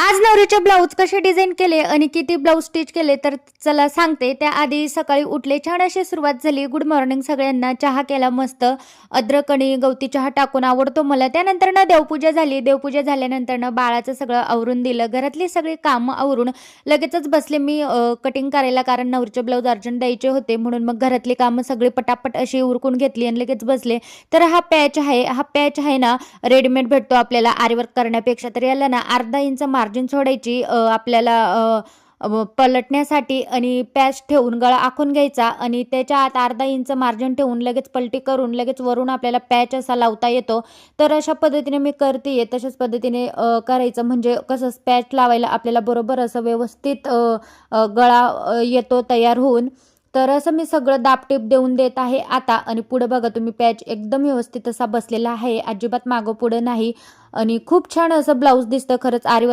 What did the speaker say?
आज नवरीचे ब्लाऊज कसे डिझाईन केले आणि किती ब्लाऊज स्टिच केले तर चला सांगते. त्याआधी सकाळी उठले, छान अशी सुरुवात झाली. गुड मॉर्निंग सगळ्यांना. चहा केला मस्त, अद्रक आणि गवती चहा टाकून, आवडतो मला. त्यानंतर देवपूजा झाली. देवपूजा झाल्यानंतर बाळाचं सगळं आवरून दिलं. घरातली सगळी कामं आवरून लगेचच बसले मी कटिंग करायला, कारण नवरीचे ब्लाऊज अर्जंट द्यायचे होते. म्हणून मग घरातली कामं सगळी पटापट अशी उरकून घेतली आणि लगेच बसले. तर हा पॅच आहे ना, रेडीमेड भेटतो आपल्याला आरीवर्क करण्यापेक्षा. तर याला ना अर्धा इंच मार्जिन सोडायची आपल्याला पलटण्यासाठी, आणि पॅच ठेवून गळा आखून घ्यायचा आणि त्याच्या आत अर्धा इंच मार्जिन ठेवून लगेच पलटी करून लगेच वरून आपल्याला पॅच असा लावता येतो. तर अशा पद्धतीने मी करते. तशाच पद्धतीने करायचं, म्हणजे कसं पॅच लावायला आपल्याला बरोबर असं व्यवस्थित गळा येतो तयार होऊन. तर असं मी सगळं दाबटीप देऊन देत आहे आता. आणि पुढे बघा तुम्ही, पॅच एकदम व्यवस्थित असा बसलेला आहे, अजिबात मागं पुढं नाही. आणि खूप छान असं ब्लाऊज दिसतं खरंच. आरीवर्क